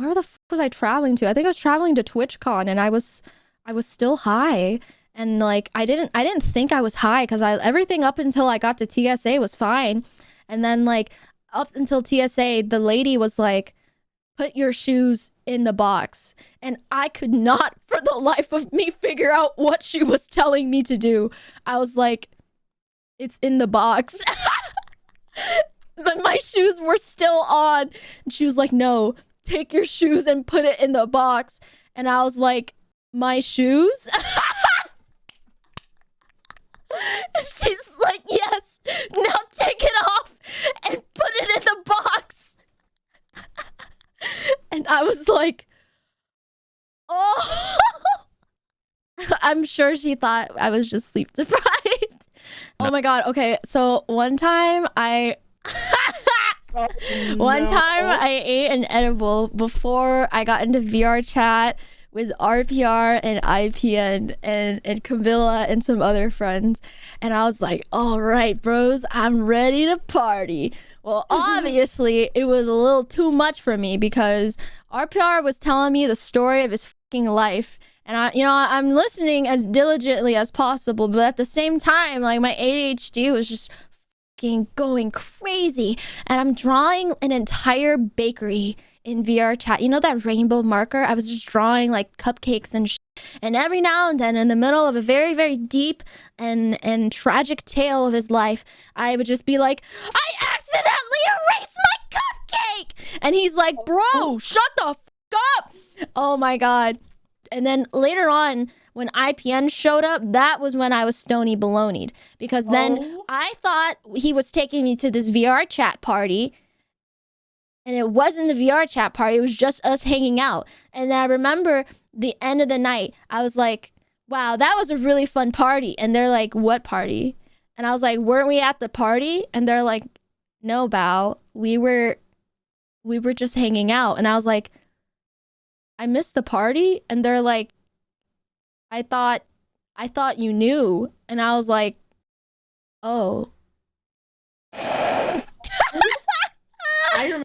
where the fuck was I traveling to? I think I was traveling to TwitchCon, and I was still high. And like I didn't think I was high because I everything up until I got to TSA was fine. And then like up until TSA, the lady was like, put your shoes in the box. And I could not for the life of me figure out what she was telling me to do. I was like, it's in the box. But my shoes were still on. And she was like, no, take your shoes and put it in the box. And I was like, my shoes? She's like, yes, now take it off and put it in the box. And I was like, oh. I'm sure she thought I was just sleep deprived. Oh my god. Okay, so one time I I ate an edible before I got into VR chat with RPR and IPN and Camilla and some other friends. And I was like, all right, bros, I'm ready to party. Well, obviously, it was a little too much for me because RPR was telling me the story of his fucking life. And I'm listening as diligently as possible, but at the same time, like my ADHD was just fucking going crazy. And I'm drawing an entire bakery in VR chat. You know that rainbow marker? I was just drawing like cupcakes and shit. And every now and then in the middle of a very, very deep and tragic tale of his life, I would just be like, I accidentally erased my cupcake! And he's like, bro, shut the fuck up! Oh my god. And then later on, when IPN showed up, that was when I was stony baloneyed. Because then I thought he was taking me to this VR chat party. And it wasn't the VR chat party. It was just us hanging out. And I remember the end of the night, I was like, wow, that was a really fun party. And they're like, what party? And I was like, weren't we at the party? And they're like, no, Bao. We were just hanging out. And I was like, I missed the party? And they're like, I thought you knew. And I was like, oh. I remember